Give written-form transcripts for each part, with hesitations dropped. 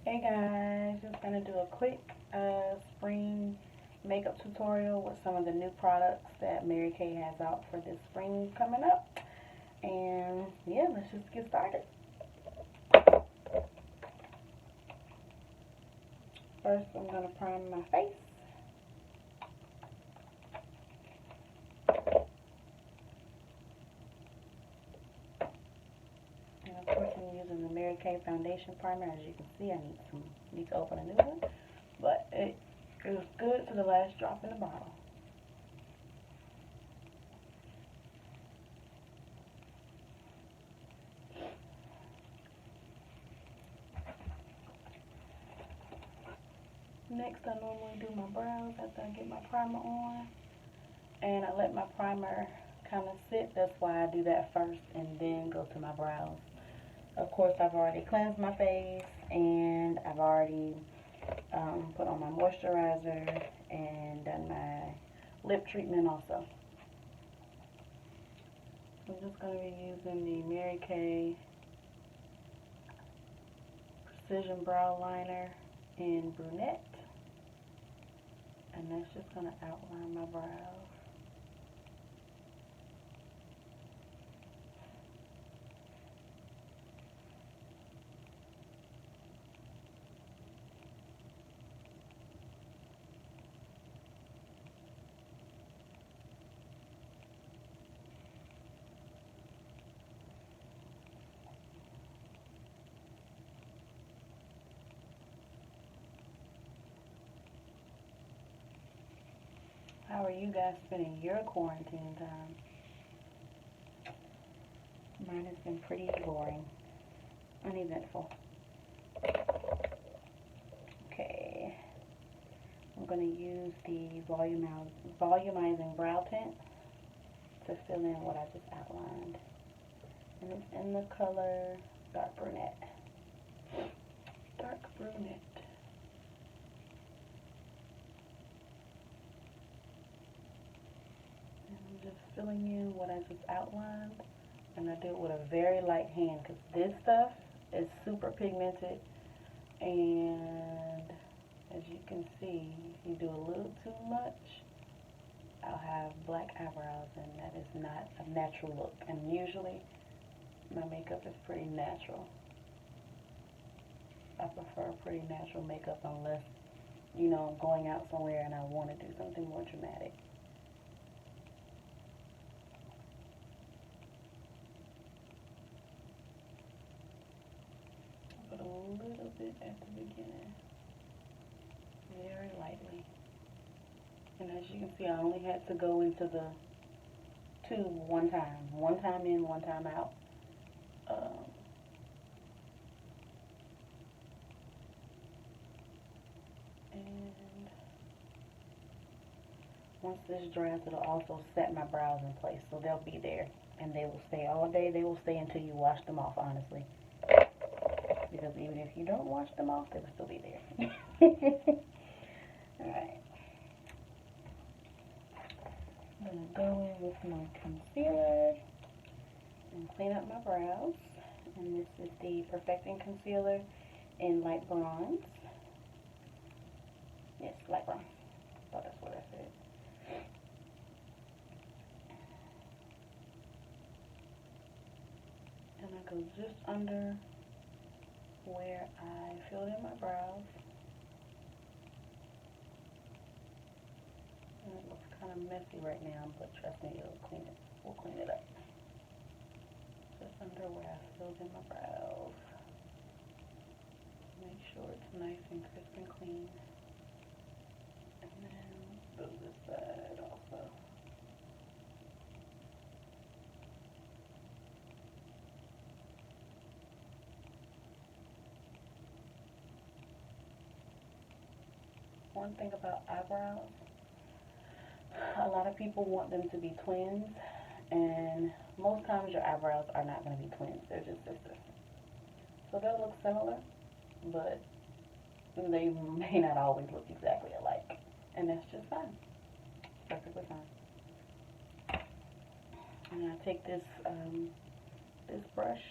Hey guys, just gonna do a quick spring makeup tutorial with some of the new products that Mary Kay has out for this spring coming up. And yeah, let's just get started. First, I'm gonna prime my face. And of course, I'm using the Mary Kay foundation primer. As you can see, I need to open a new one, but it was good to the last drop in the bottle. Next, I normally do my brows after I get my primer on, and I let my primer kind of sit. That's why I do that first and then go to my brows. Of course, I've already cleansed my face, and I've already put on my moisturizer and done my lip treatment also. I'm just going to be using the Mary Kay Precision Brow Liner in Brunette, and that's just going to outline my brows. How are you guys spending your quarantine time? Mine has been pretty boring, uneventful. Okay, I'm going to use the volumizing brow tint to fill in what I just outlined. And it's in the color dark brunette. Dark brunette. And I'm just filling in what I just outlined. And I do it with a very light hand because this stuff is super pigmented. And as you can see, if you do a little too much, I'll have black eyebrows, and that is not a natural look. And usually my makeup is pretty natural. I prefer pretty natural makeup unless, you know, I'm going out somewhere and I want to do something more dramatic. Put a little bit at the beginning, very lightly. And as you can see, I only had to go into the tube one time in, one time out. And once this dries, it'll also set my brows in place, so they'll be there, and they will stay all day. They will stay until you wash them off, honestly, because even if you don't wash them off, they will still be there. Alright, I'm going to go in with my concealer and clean up my brows. And this is the Perfecting Concealer in light bronze. Yes, light bronze. Thought that's what I said. And I go just under where I filled in my brows. And it looks kind of messy right now, but trust me, we'll clean it up. Just under where I filled in my brows. Make sure it's nice and crisp and clean. And then do this side also. One thing about eyebrows, a lot of people want them to be twins, and most times your eyebrows are not going to be twins. They're just sisters. So they'll look similar, but they may not always look exactly alike, and that's just fine. Perfectly fine. And I take this this brush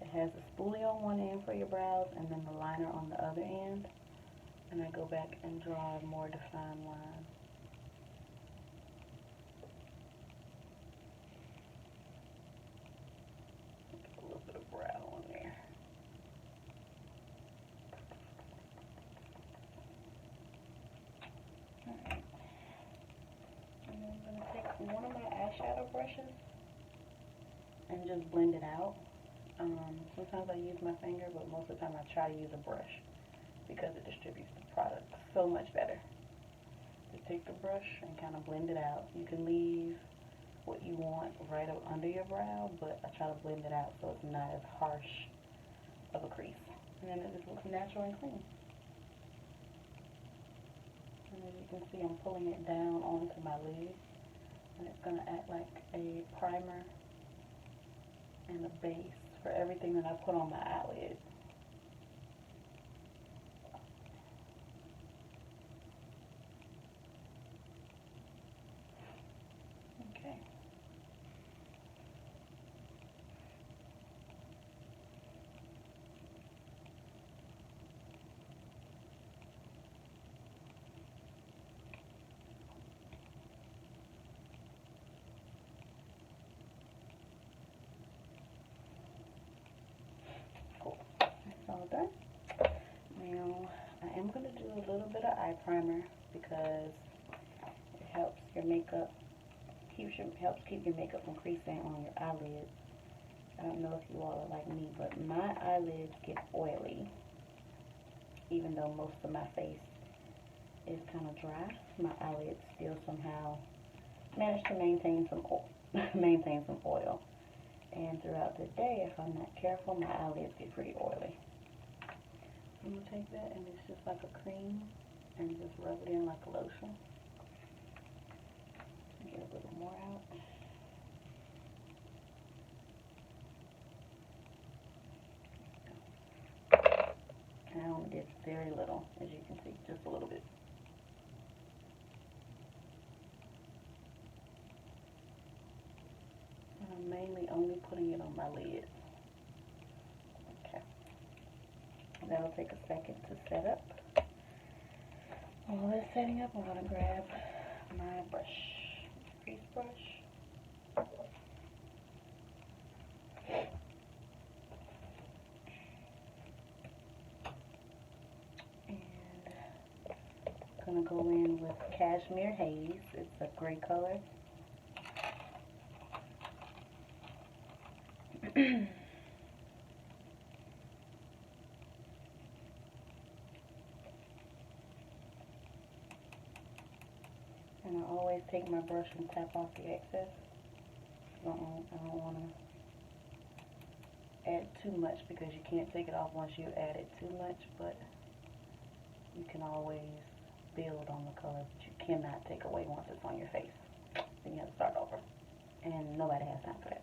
It has a spoolie on one end for your brows and then the liner on the other end. And I go back and draw a more defined line. Get a little bit of brow on there. Alright. And then I'm going to take one of my eyeshadow brushes and just blend it out. Sometimes I use my finger, but most of the time I try to use a brush because it distributes the product so much better. To take the brush and kind of blend it out. You can leave what you want right up under your brow, but I try to blend it out so it's not as harsh of a crease. And then it just looks natural and clean. And as you can see, I'm pulling it down onto my lid, and it's going to act like a primer and a base for everything that I put on my eyelid. Okay. Cool. That's all done. Now, I am going to do a little bit of eye primer because it helps your makeup, helps keep your makeup from creasing on your eyelids. I don't know if you all are like me, but my eyelids get oily. Even though most of my face is kind of dry, my eyelids still somehow manage to maintain some oil. And throughout the day, if I'm not careful, my eyelids get pretty oily. I'm going to take that, and it's just like a cream, and just rub it in like a lotion. Get a little more out. And I only did very little, as you can see, just a little bit. And I'm mainly only putting it on my lid. Okay. That'll take a second to set up. While it's setting up, I'm going to grab my brush, crease brush. And I'm going to go in with Cashmere Haze. It's a gray color. And I always take my brush and tap off the excess. I don't want to add too much because you can't take it off once you add it too much, but you can always build on the color, but you cannot take away once it's on your face. Then you have to start over. And nobody has time for that.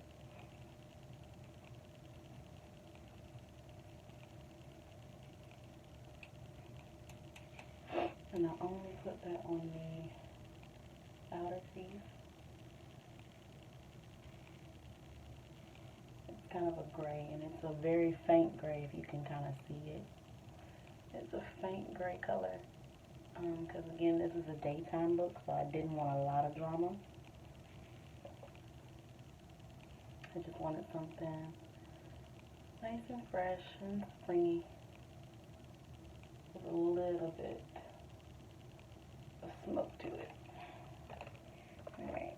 And I only put that on the outer piece. It's kind of a gray, and it's a very faint gray if you can kind of see it. It's a faint gray color. Because again, this is a daytime look, so I didn't want a lot of drama. I just wanted something nice and fresh and springy with a little bit of smoke to it. Alright.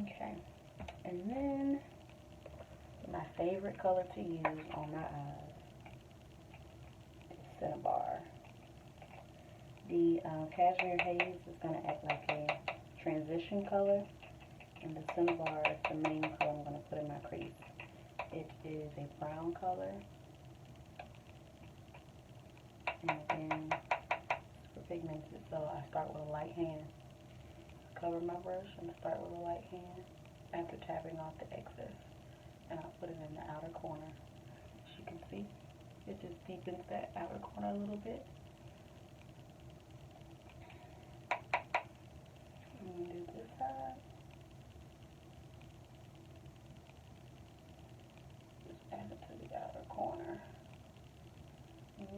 Okay. And then my favorite color to use on my eyes is cinnabar. The Cashmere Haze is going to act like a transition color, and the cinnabar is the main color I'm going to put in my crease. It is a brown color, and again, super pigmented, so I start with a light hand. Cover my brush and start with a light hand after tapping off the excess, and I'll put it in the outer corner. As you can see, it just deepens that outer corner a little bit. I'm going to do this side.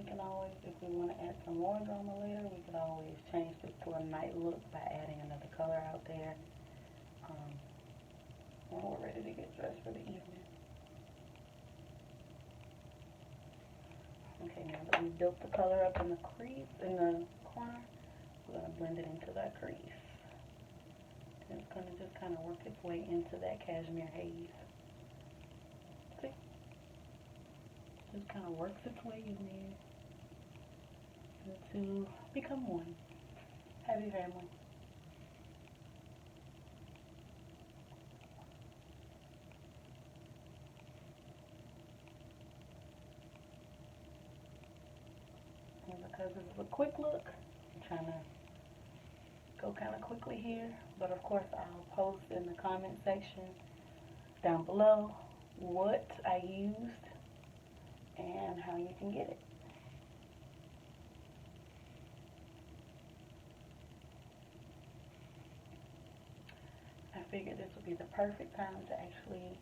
we can always, if we want to add some more drama later, we could always change this to a night look by adding another color out there when we're ready to get dressed for the evening. Okay, now that we've built the color up in the crease, in the corner, we're going to blend it into that crease. And it's going to just kind of work its way into that cashmere haze. See? Just kind of works its way in there to become one. Happy family. And because this is a quick look, I'm trying to go kind of quickly here, but of course I'll post in the comment section down below what I used and how you can get it. I figured this would be the perfect time to actually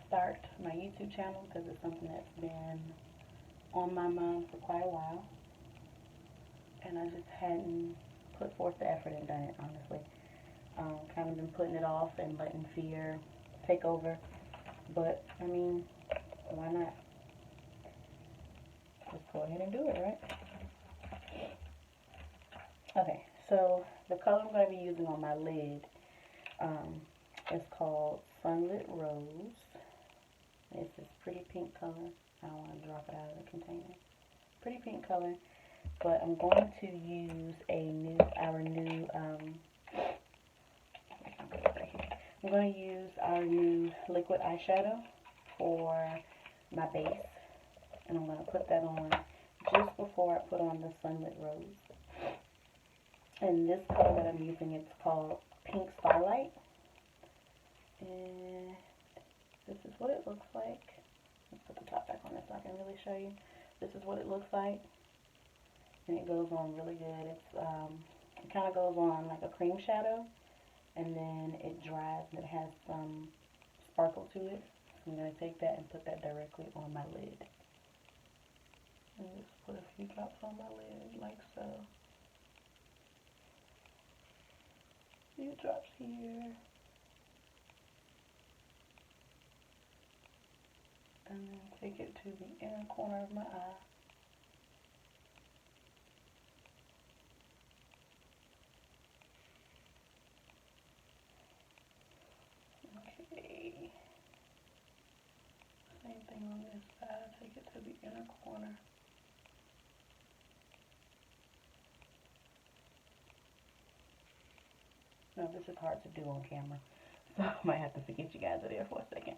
start my YouTube channel because it's something that's been on my mind for quite a while, and I just hadn't put forth the effort and done it, honestly. Kind of been putting it off and letting fear take over, but I mean, why not? Just go ahead and do it, right? Okay, so the color I'm going to be using on my lid is called Sunlit Rose. It's this pretty pink color. I don't want to drop it out of the container. Pretty pink color, but I'm going to use I'm going to use our new liquid eyeshadow for my base, and I'm going to put that on just before I put on the Sunlit Rose. And this color that I'm using, it's called Pink Starlight, and this is what it looks like. Let's put the top back on this so I can really show you. This is what it looks like, and it goes on really good. It kind of goes on like a cream shadow, and then it dries and it has some sparkle to it. So I'm going to take that and put that directly on my lid. And just put a few drops on my lid like so. A few drops here. And then take it to the inner corner of my eye. Okay. Same thing on this side. Take it to the inner corner. Now this is hard to do on camera, so I might have to forget you guys are there for a second.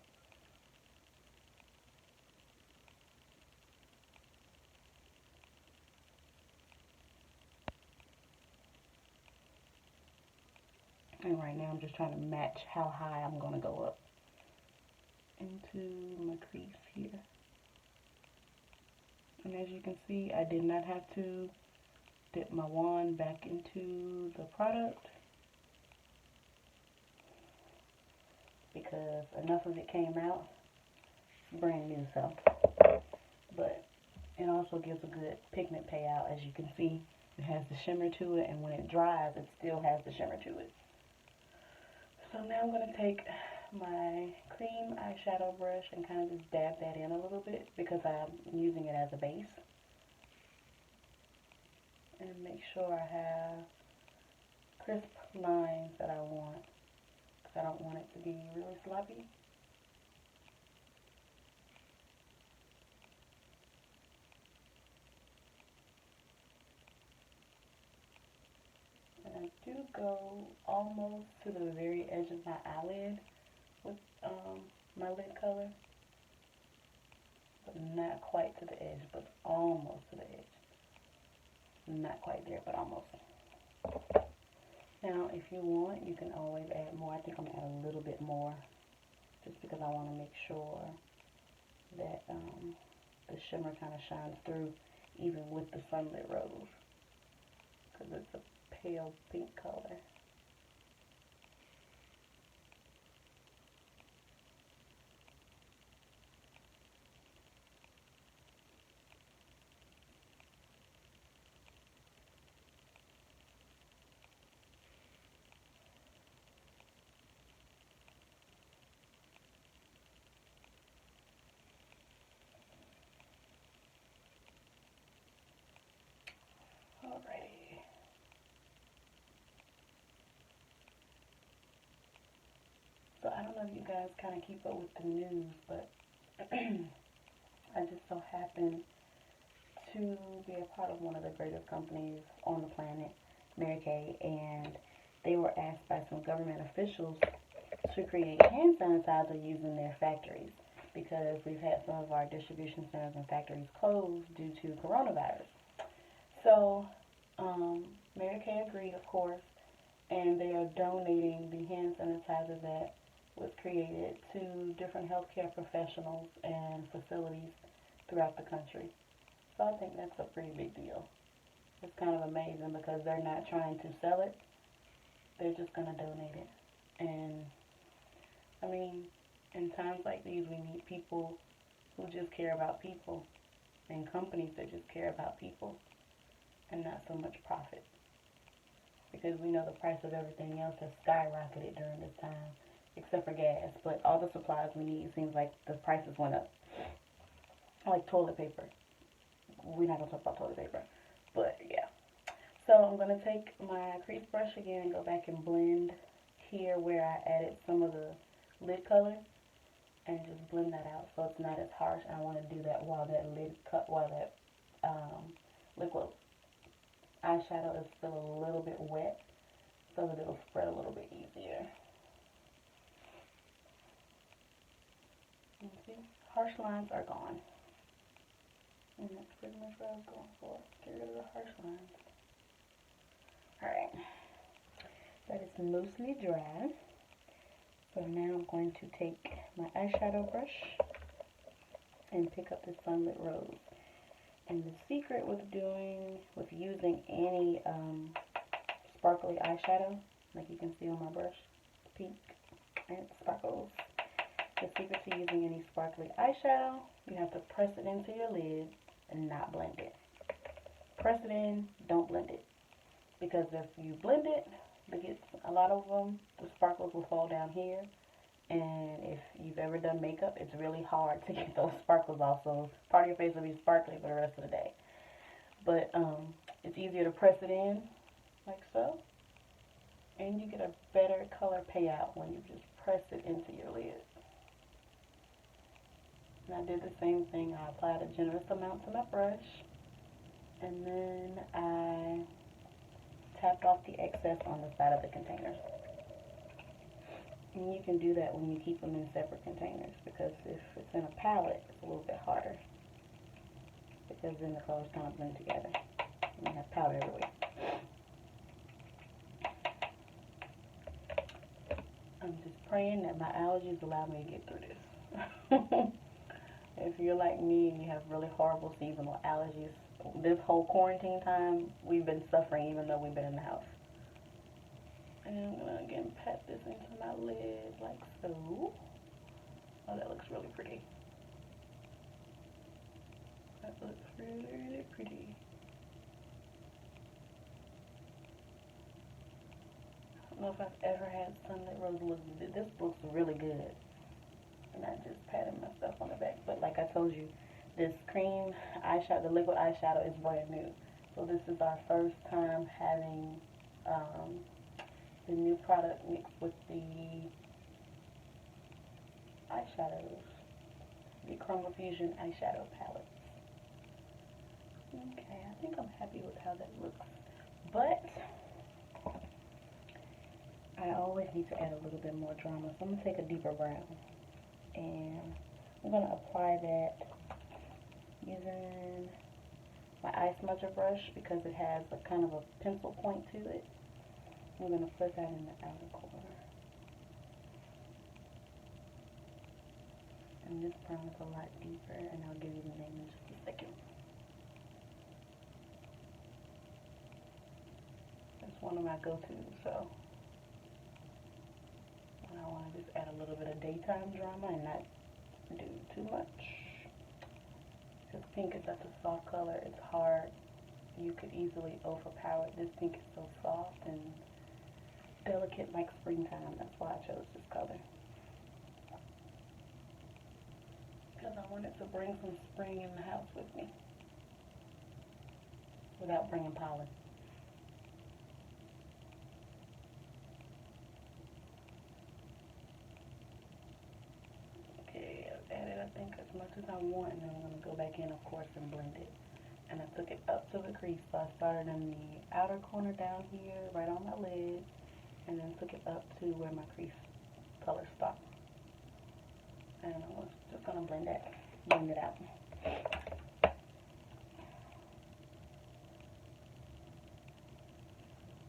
And right now I'm just trying to match how high I'm going to go up into my crease here. And as you can see, I did not have to dip my wand back into the product because enough of it came out. It's brand new, so. But it also gives a good pigment payout. As you can see, it has the shimmer to it, and when it dries, it still has the shimmer to it. So now I'm going to take my cream eyeshadow brush and kind of just dab that in a little bit because I'm using it as a base. And make sure I have crisp lines that I want, because I don't want it to be really sloppy. And I do go almost to the very edge of my eyelid with my lid color, but not quite to the edge, but almost to the edge. Not quite there, but almost. Now, if you want, you can always add more. I think I'm going to add a little bit more, just because I want to make sure that the shimmer kind of shines through, even with the Sunlit Rose, because it's a pale pink color. of you guys kind of keep up with the news, but I just so happen to be a part of one of the greatest companies on the planet, Mary Kay, and they were asked by some government officials to create hand sanitizer using their factories, because we've had some of our distribution centers and factories closed due to coronavirus. So Mary Kay agreed, of course, and they are donating the hand sanitizer that was created to different healthcare professionals and facilities throughout the country. So I think that's a pretty big deal. It's kind of amazing because they're not trying to sell it. They're just going to donate it. And, I mean, in times like these, we need people who just care about people and companies that just care about people and not so much profit. Because we know the price of everything else has skyrocketed during this time, except for gas. But all the supplies we need, it seems like the prices went up. Like toilet paper. We're not going to talk about toilet paper. But, yeah. So, I'm going to take my crease brush again and go back and blend here where I added some of the lid color. And just blend that out so it's not as harsh. I want to do that while that liquid eyeshadow is still a little bit wet, so that it'll spread a little bit easier. You see, harsh lines are gone. And that's pretty much what I was going for. Get rid of the harsh lines. Alright. That is mostly dry. So now I'm going to take my eyeshadow brush and pick up the Sunlit Rose. And the secret with using any sparkly eyeshadow, like you can see on my brush, it's pink and it sparkles. The secret to using any sparkly eyeshadow, you have to press it into your lid and not blend it. Press it in, don't blend it. Because if you blend it, a lot of them, the sparkles will fall down here, and if you've ever done makeup, it's really hard to get those sparkles off, so part of your face will be sparkly for the rest of the day. But it's easier to press it in, like so, and you get a better color payout when you just press it into your lid. And I did the same thing. I applied a generous amount to my brush, and then I tapped off the excess on the side of the containers. And you can do that when you keep them in separate containers, because if it's in a palette, it's a little bit harder, because then the colors kind of blend together and you have powder everywhere. I'm just praying that my allergies allow me to get through this. If you're like me and you have really horrible seasonal allergies, this whole quarantine time, we've been suffering even though we've been in the house. And I'm going to again pat this into my lid like so. Oh, that looks really pretty. That looks really, really pretty. I don't know if I've ever had Sunlit Rose look good. This looks really good. And I just patted myself on the back. But like I told you, this cream eyeshadow, the liquid eyeshadow, is brand new. So this is our first time having the new product mixed with the eyeshadows, the chromafusion eyeshadow palette. Okay, I think I'm happy with how that looks. But I always need to add a little bit more drama. So I'm going to take a deeper brown. And I'm going to apply that using my eye smudger brush because it has a kind of a pencil point to it. I'm going to put that in the outer corner. And this brown is a lot deeper, and I'll give you the name in just a second. It's one of my go-tos, so I want to just add a little bit of daytime drama and not do too much. Because pink is such a soft color, it's hard. You could easily overpower it. This pink is so soft and delicate like springtime. That's why I chose this color. Because I wanted to bring some spring in the house with me without bringing pollen. think, as much as I want, and then I'm going to go back in, of course, and blend it. And I took it up to the crease, so I started in the outer corner down here, right on my lid, and then took it up to where my crease color stopped. And I was just going to blend it out.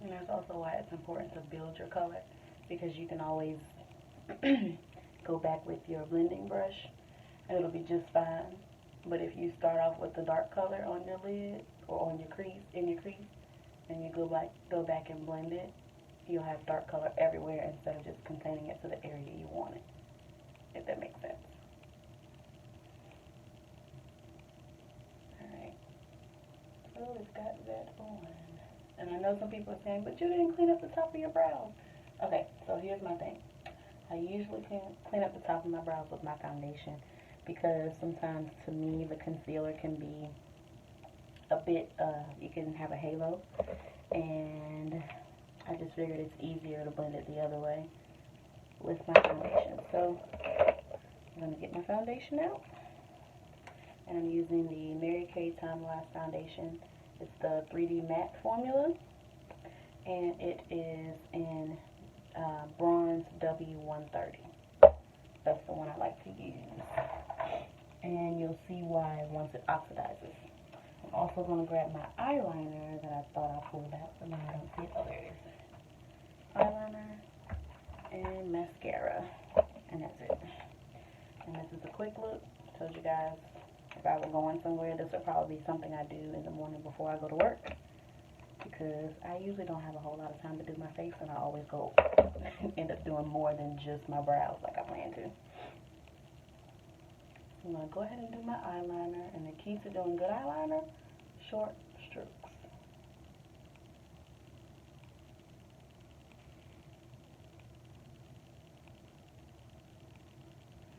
And that's also why it's important to build your color, because you can always go back with your blending brush and it'll be just fine. But if you start off with the dark color on your lid or on your crease, and you go back and blend it, you'll have dark color everywhere instead of just containing it to the area you want it, if that makes sense. Alright, so it's got that on. And I know some people are saying, but you didn't clean up the top of your brows. Okay, so here's my thing. I usually clean up the top of my brows with my foundation, because sometimes, to me, the concealer can be a bit, you can have a halo, and I just figured it's easier to blend it the other way with my foundation. So I'm going to get my foundation out, and I'm using the Mary Kay TimeWise foundation. It's the 3D Matte formula, and it is in bronze W130. That's the one I like to use. And you'll see why once it oxidizes. I'm also going to grab my eyeliner that I thought I pulled out, but now I don't see it. Oh, there it is. Eyeliner and mascara. And that's it. And this is a quick look. I told you guys, if I were going somewhere, this would probably be something I do in the morning before I go to work, because I usually don't have a whole lot of time to do my face, and I always go end up doing more than just my brows like I plan to. I'm going to go ahead and do my eyeliner, and the key to doing good eyeliner, short strokes.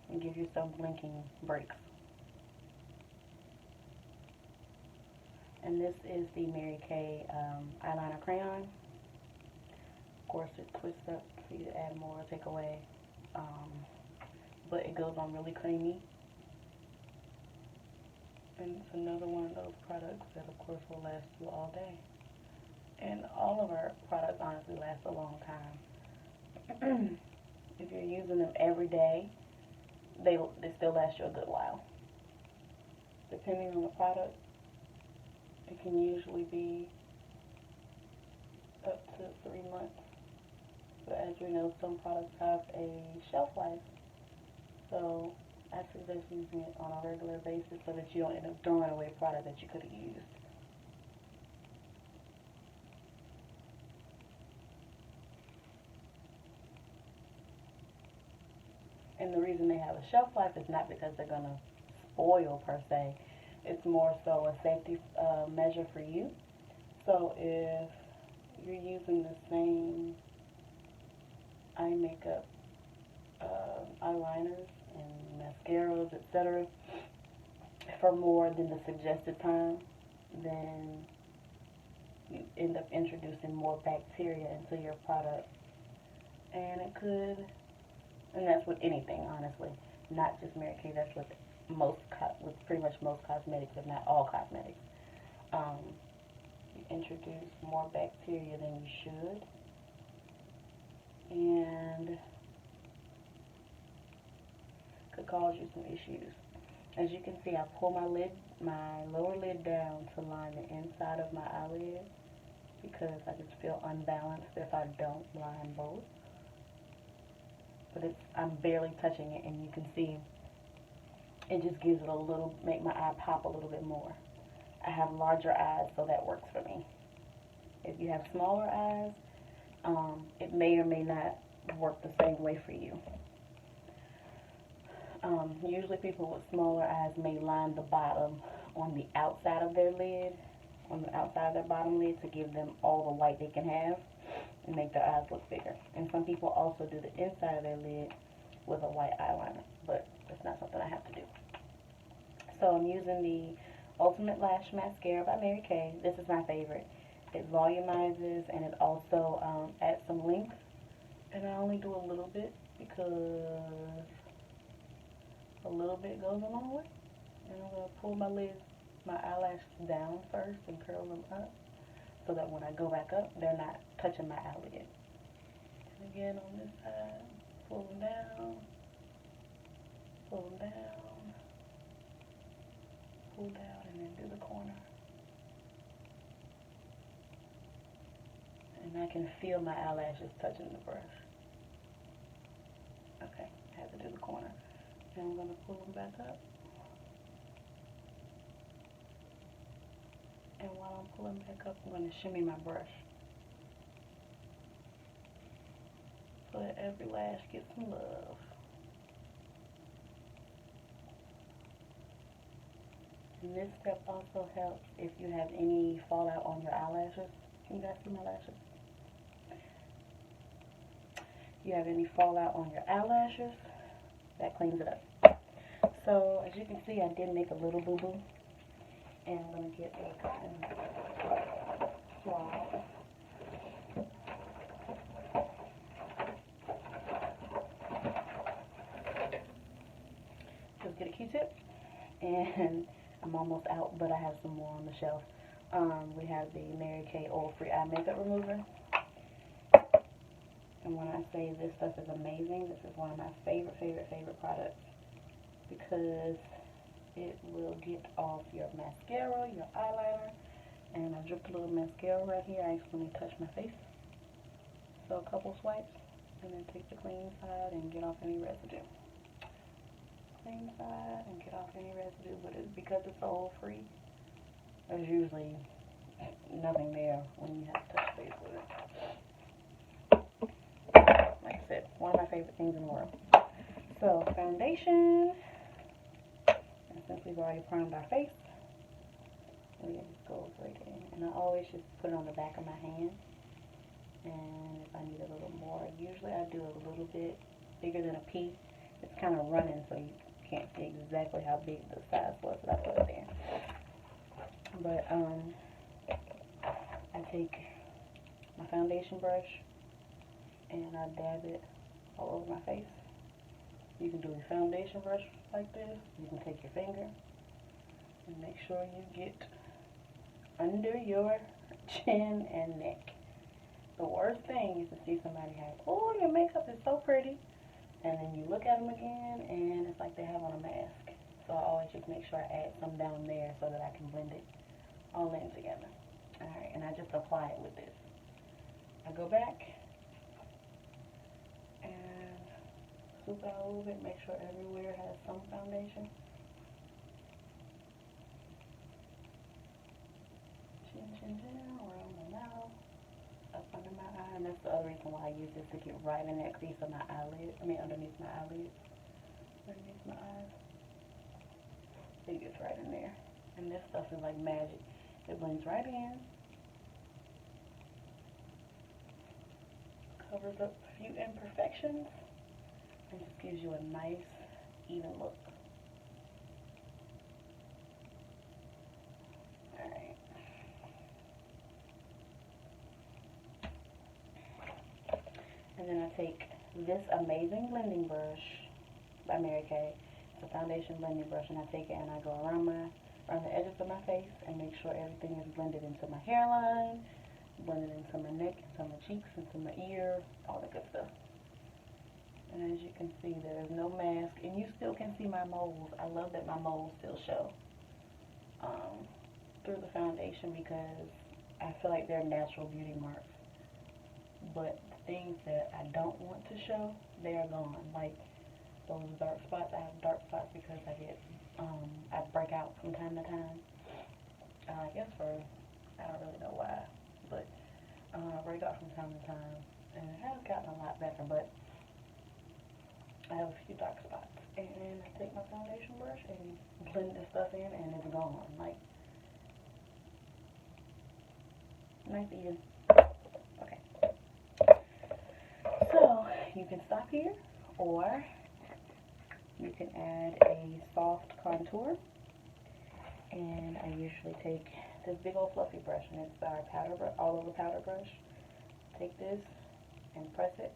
And give yourself blinking breaks. And this is the Mary Kay eyeliner crayon. Of course, it twists up for you to add more or take away, but it goes on really creamy. And it's another one of those products that, of course, will last you all day. And all of our products honestly last a long time. If you're using them every day, they still last you a good while. Depending on the product, it can usually be up to 3 months. But as we know, some products have a shelf life. So I suggest using it on a regular basis so that you don't end up throwing away a product that you could have used. And the reason they have a shelf life is not because they're going to spoil per se. It's more so a safety measure for you. So if you're using the same eye makeup, eyeliners and mascaras, etc., for more than the suggested time, then you end up introducing more bacteria into your product. And it could, and that's with anything, honestly, not just Mary Kay, that's with pretty much most cosmetics, if not all cosmetics. You introduce more bacteria than you should, and could cause you some issues. As you can see, I pull my lower lid down to line the inside of my eyelid, because I just feel unbalanced if I don't line both. But I'm barely touching it, and you can see it just gives it a little, make my eye pop a little bit more. I have larger eyes, so that works for me. If you have smaller eyes, it may or may not work the same way for you. Usually people with smaller eyes may line the bottom on the outside of their lid, on the outside of their bottom lid, to give them all the white they can have and make their eyes look bigger. And some people also do the inside of their lid with a white eyeliner, but that's not something I have to do. So I'm using the Ultimate Lash Mascara by Mary Kay. This is my favorite. It volumizes, and it also adds some length. And I only do a little bit because A little bit goes a long way. And I'm going to pull my eyelashes down first and curl them up so that when I go back up, they're not touching my eyelid. And again on this side, pull them down, pull them down, pull down, and then do the corner. And I can feel my eyelashes touching the brush. Okay, I have to do the corner. And I'm going to pull them back up. And while I'm pulling back up, I'm going to shimmy my brush so that every lash gets some love. And this step also helps if you have any fallout on your eyelashes. Can you guys see my lashes? If you have any fallout on your eyelashes, that cleans it up. So as you can see, I did make a little boo-boo. And I'm going to get a cotton swab. Just get a Q-tip. And I'm almost out, but I have some more on the shelf. We have the Mary Kay Oil-Free Eye Makeup Remover. And when I say this stuff is amazing, this is one of my favorite products. Because it will get off your mascara, your eyeliner, and I dripped a little mascara right here. I accidentally touched my face. So a couple swipes, and then take the clean side and get off any residue. Clean side and get off any residue, but because it's oil free, there's usually nothing there when you have to touch face with it. Like I said, one of my favorite things in the world. So foundation. And since we've already primed our face, it just goes right in. And I always just put it on the back of my hand. And if I need a little more, usually I do a little bit bigger than a pea. It's kind of running, so you can't see exactly how big the size was that I put it there. But I take my foundation brush and I dab it all over my face. You can do your foundation brush like this. You can take your finger and make sure you get under your chin and neck. The worst thing is to see somebody have, oh, your makeup is so pretty, and then you look at them again and it's like they have on a mask. So I always just make sure I add some down there so that I can blend it all in together. Alright, and I just apply it with this. I go back and swoop out a little bit, make sure everywhere has some foundation. Chin, chin, chin, around my mouth, up under my eye, and that's the other reason why I use this, to get right in that crease of my eyelid, underneath my eyelids, underneath my eyes. It gets right in there. And this stuff is like magic. It blends right in, covers up a few imperfections, and just gives you a nice, even look. Alright. And then I take this amazing blending brush by Mary Kay. It's a foundation blending brush, and I take it and I go around the edges of my face and make sure everything is blended into my hairline, blended into my neck, into my cheeks, into my ear, all that good stuff. And as you can see, there is no mask, and you still can see my moles. I love that my moles still show through the foundation, because I feel like they're natural beauty marks. But the things that I don't want to show, they are gone. Like those dark spots. I have dark spots because I break out from time to time. I guess I don't really know why, but I break out from time to time, and it has gotten a lot better, but I have a few dark spots. And I take my foundation brush and blend this stuff in, and it's gone. Like, nice even. Okay. So, you can stop here, or you can add a soft contour. And I usually take this big old fluffy brush, and it's our all over powder brush. Take this and press it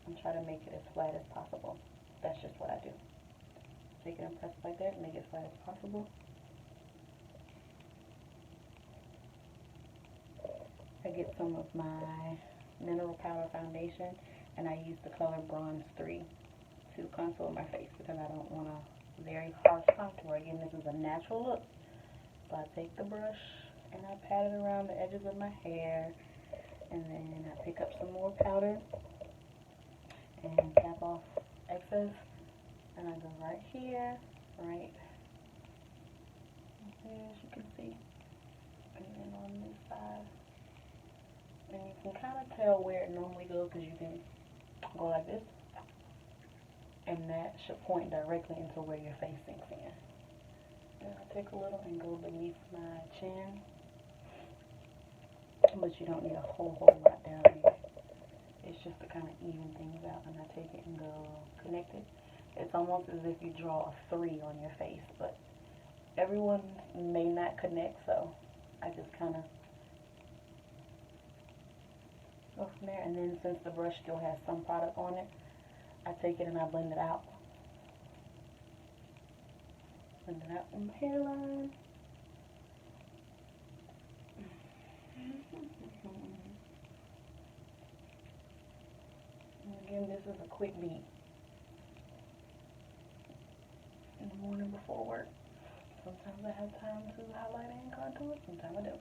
and try to make it as flat as possible. That's just what I do. take it and press it like that, make it as flat as possible. I get some of my mineral powder foundation, and I use the color Bronze 3 to contour my face because I don't want a very harsh contour. Again, this is a natural look. So I take the brush and I pat it around the edges of my hair, and then I pick up some more powder and tap off excess, and I go right here, right here, as you can see, and then on this side. And you can kind of tell where it normally goes because you can go like this, and that should point directly into where your face sinks in. And I take a little and go beneath my chin, but you don't need a whole lot down here. It's just to kind of even things out, and I take it and go connect it. It's almost as if you draw a 3 on your face, but everyone may not connect, so I just kind of go from there. And then since the brush still has some product on it, I take it and I blend it out. Blend it out in my hairline. And again, this is a quick beat in the morning before work. Sometimes I have time to highlight and contour, sometimes I don't.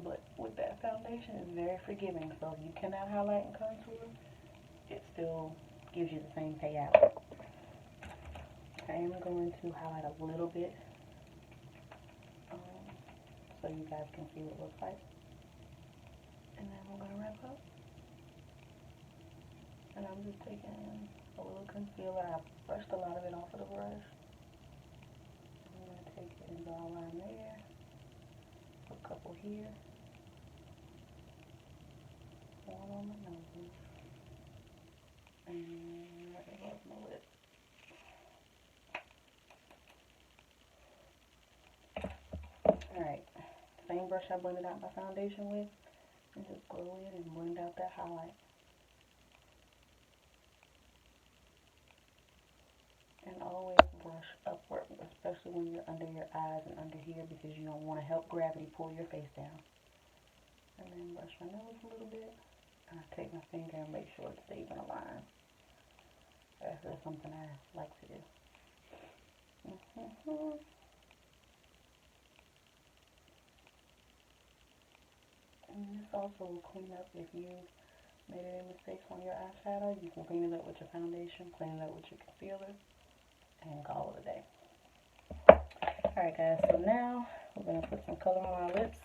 But with that foundation, it's very forgiving, so if you cannot highlight and contour, it still gives you the same payout. I am going to highlight a little bit so you guys can see what it looks like. And then we're going to wrap up. And I'm just taking a little concealer. I brushed a lot of it off of the brush. I'm going to take it and draw a line there, a couple here, one on my nose, and right above my lip. Alright, same brush I blended out my foundation with, and just go in and blend out that highlight. And always brush upward, especially when you're under your eyes and under here, because you don't want to help gravity pull your face down. And then brush my nose a little bit, and I take my finger and make sure it stays in a line. That's just something I like to do. And this also will clean up if you made any mistakes on your eyeshadow. You can clean it up with your foundation, clean it up with your concealer, and call it a day. Alright guys, so now we're going to put some color on our lips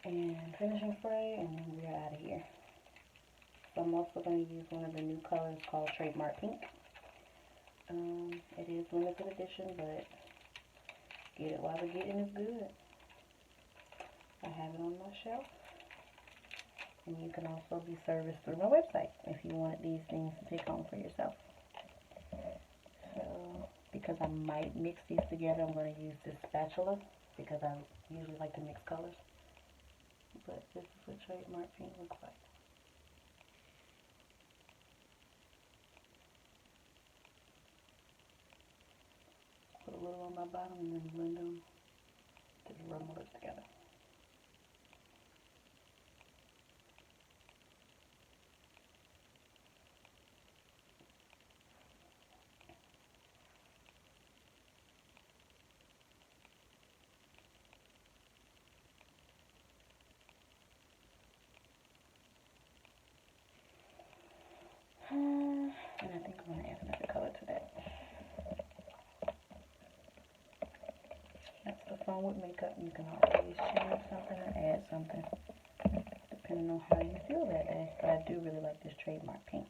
and finishing spray, and then we're out of here. So I'm also going to use one of the new colors called Trademark Pink. It is limited edition, but get it while the getting is good. I have it on my shelf, and you can also be serviced through my website if you wanted these things to take home for yourself. So, because I might mix these together, I'm going to use this spatula because I usually like to mix colors. But this is what Trademark Pink looks like. Put a little on my bottom and then blend them to rub my lips together. And I think I'm going to add another color to that. That's the fun with makeup. You can always change something or add something depending on how you feel that day. But I do really like this Trademark Pink.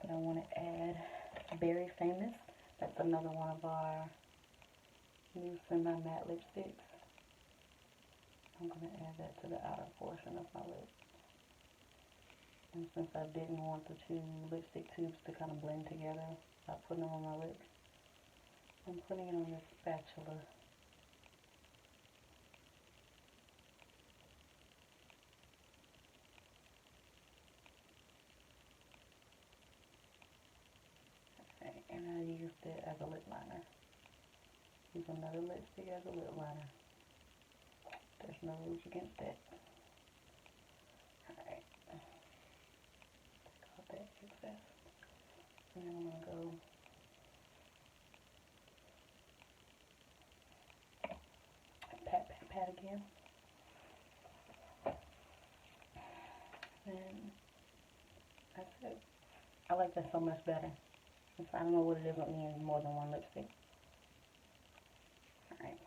But I want to add Very Famous. That's another one of our new semi-matte lipsticks. I'm going to add that to the outer portion of my lip. And since I didn't want the two lipstick tubes to kind of blend together by putting them on my lips, I'm putting it on this spatula. Okay, and I use another lipstick as a lip liner. There's no rules against that. Alright. Take off that excess. And then I'm going to go pat, pat, pat again. And that's it. I like that so much better. I don't know what it is with me and more than one lipstick. Alright.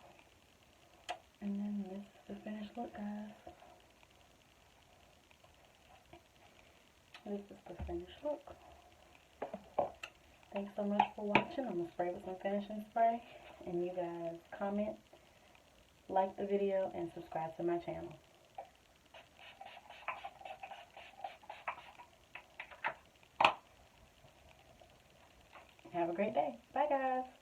And then this is the finished look, guys. This is the finished look. Thanks so much for watching. I'm going to spray with some finishing spray. And you guys comment, like the video, and subscribe to my channel. Have a great day. Bye, guys.